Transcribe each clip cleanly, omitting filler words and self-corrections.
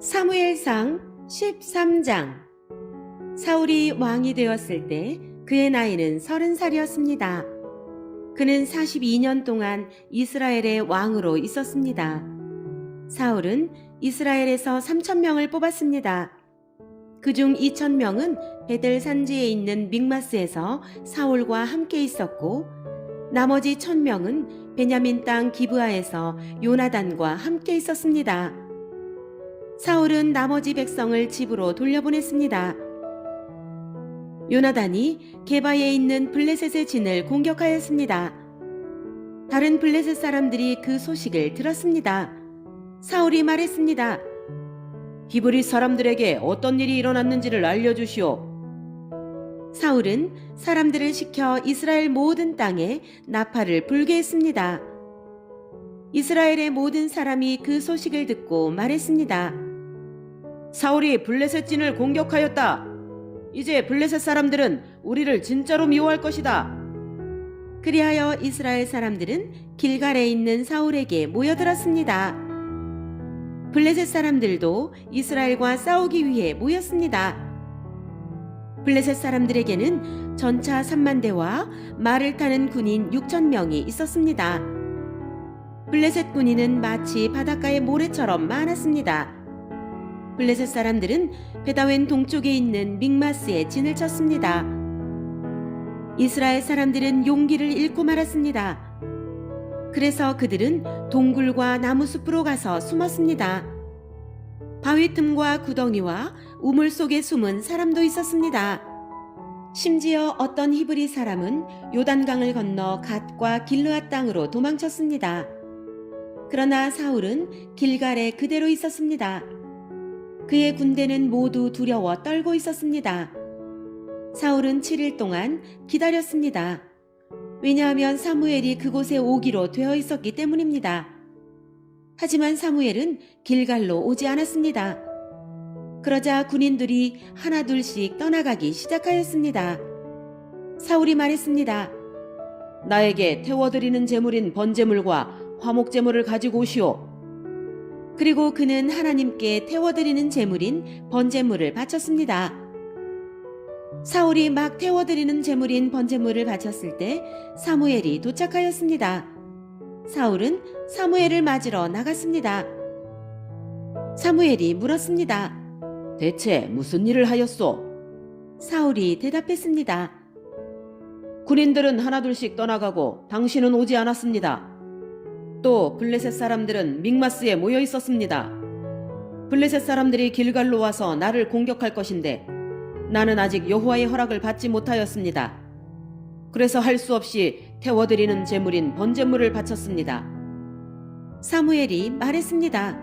사무엘상 13장. 사울이 왕이 되었을 때 그의 나이는 30살이었습니다. 그는 42년 동안 이스라엘의 왕으로 있었습니다. 사울은 이스라엘에서 3,000명을 뽑았습니다. 그중 2,000명은 베델 산지에 있는 믹마스에서 사울과 함께 있었고, 나머지 1,000명은 베냐민 땅 기브아에서 요나단과 함께 있었습니다. 사울은 나머지 백성을 집으로 돌려보냈습니다. 요나단이 게바에 있는 블레셋의 진을 공격하였습니다. 다른 블레셋 사람들이 그 소식을 들었습니다. 사울이 말했습니다. 히브리 사람들에게 어떤 일이 일어났는지를 알려주시오. 사울은 사람들을 시켜 이스라엘 모든 땅에 나팔을 불게 했습니다. 이스라엘의 모든 사람이 그 소식을 듣고 말했습니다. 사울이 블레셋 진을 공격하였다. 이제 블레셋 사람들은 우리를 진짜로 미워할 것이다. 그리하여 이스라엘 사람들은 길갈에 있는 사울에게 모여들었습니다. 블레셋 사람들도 이스라엘과 싸우기 위해 모였습니다. 블레셋 사람들에게는 전차 3만 대와 말을 타는 군인 6,000명이 있었습니다. 블레셋 군인은 마치 바닷가의 모래처럼 많았습니다. 블레셋 사람들은 베다웬 동쪽에 있는 믹마스에 진을 쳤습니다. 이스라엘 사람들은 용기를 잃고 말았습니다. 그래서 그들은 동굴과 나무숲으로 가서 숨었습니다. 바위 틈과 구덩이와 우물 속에 숨은 사람도 있었습니다. 심지어 어떤 히브리 사람은 요단강을 건너 갓과 길르앗 땅으로 도망쳤습니다. 그러나 사울은 길갈에 그대로 있었습니다. 그의 군대는 모두 두려워 떨고 있었습니다. 사울은 7일 동안 기다렸습니다. 왜냐하면 사무엘이 그곳에 오기로 되어 있었기 때문입니다. 하지만 사무엘은 길갈로 오지 않았습니다. 그러자 군인들이 하나둘씩 떠나가기 시작하였습니다. 사울이 말했습니다. 나에게 태워드리는 제물인 번제물과 화목제물을 가지고 오시오. 그리고 그는 하나님께 태워드리는 제물인 번제물을 바쳤습니다. 사울이 막 태워드리는 제물인 번제물을 바쳤을 때 사무엘이 도착하였습니다. 사울은 사무엘을 맞으러 나갔습니다. 사무엘이 물었습니다. 대체 무슨 일을 하였소? 사울이 대답했습니다. 군인들은 하나둘씩 떠나가고 당신은 오지 않았습니다. 또 블레셋 사람들은 믹마스에 모여 있었습니다. 블레셋 사람들이 길갈로 와서 나를 공격할 것인데 나는 아직 여호와의 허락을 받지 못하였습니다. 그래서 할 수 없이 태워드리는 제물인 번제물을 바쳤습니다. 사무엘이 말했습니다.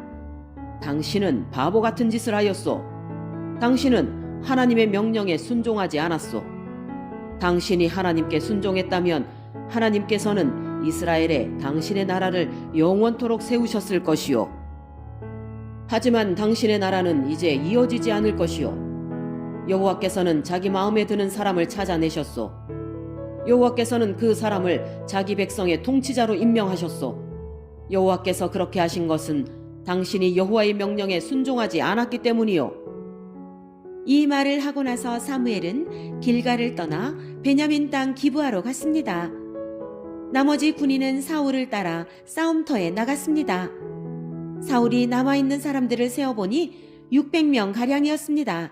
당신은 바보 같은 짓을 하였소. 당신은 하나님의 명령에 순종하지 않았소. 당신이 하나님께 순종했다면 하나님께서는 이스라엘에 당신의 나라를 영원토록 세우셨을 것이요. 하지만 당신의 나라는 이제 이어지지 않을 것이요. 여호와께서는 자기 마음에 드는 사람을 찾아내셨소. 여호와께서는 그 사람을 자기 백성의 통치자로 임명하셨소. 여호와께서 그렇게 하신 것은 당신이 여호와의 명령에 순종하지 않았기 때문이요. 이 말을 하고 나서 사무엘은 길갈을 떠나 베냐민 땅 기브아로 갔습니다. 나머지 군인은 사울을 따라 싸움터에 나갔습니다. 사울이 남아있는 사람들을 세어보니 600명 가량이었습니다.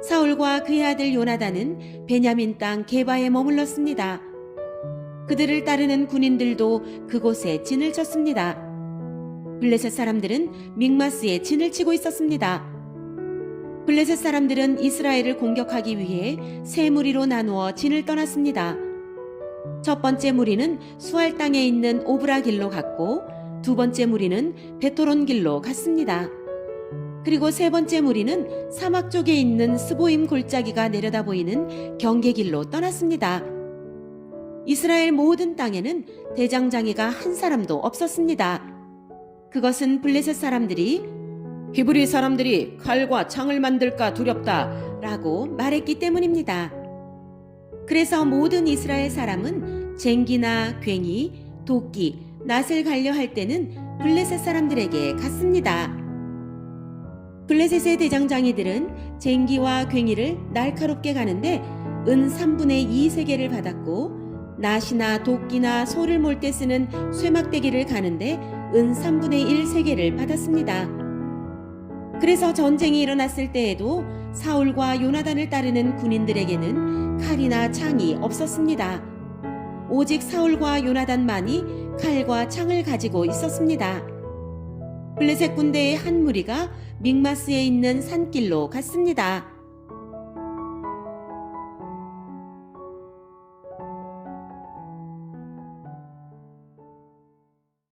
사울과 그의 아들 요나단은 베냐민 땅 게바에 머물렀습니다. 그들을 따르는 군인들도 그곳에 진을 쳤습니다. 블레셋 사람들은 믹마스에 진을 치고 있었습니다. 블레셋 사람들은 이스라엘을 공격하기 위해 세 무리로 나누어 진을 떠났습니다. 첫 번째 무리는 수알 땅에 있는 오브라 길로 갔고, 두 번째 무리는 베토론 길로 갔습니다. 그리고 세 번째 무리는 사막 쪽에 있는 스보임 골짜기가 내려다 보이는 경계 길로 떠났습니다. 이스라엘 모든 땅에는 대장장이가 한 사람도 없었습니다. 그것은 블레셋 사람들이 히브리 사람들이 칼과 창을 만들까 두렵다 라고 말했기 때문입니다. 그래서 모든 이스라엘 사람은 쟁기나 괭이, 도끼, 낫을 갈려 할 때는 블레셋 사람들에게 갔습니다. 블레셋의 대장장이들은 쟁기와 괭이를 날카롭게 가는데 은 3분의 2 세계를 받았고, 낫이나 도끼나 소를 몰 때 쓰는 쇠막대기를 가는데 은 3분의 1 세계를 받았습니다. 그래서 전쟁이 일어났을 때에도 사울과 요나단을 따르는 군인들에게는 칼이나 창이 없었습니다. 오직 사울과 요나단만이 칼과 창을 가지고 있었습니다. 블레셋 군대의 한 무리가 믹마스에 있는 산길로 갔습니다.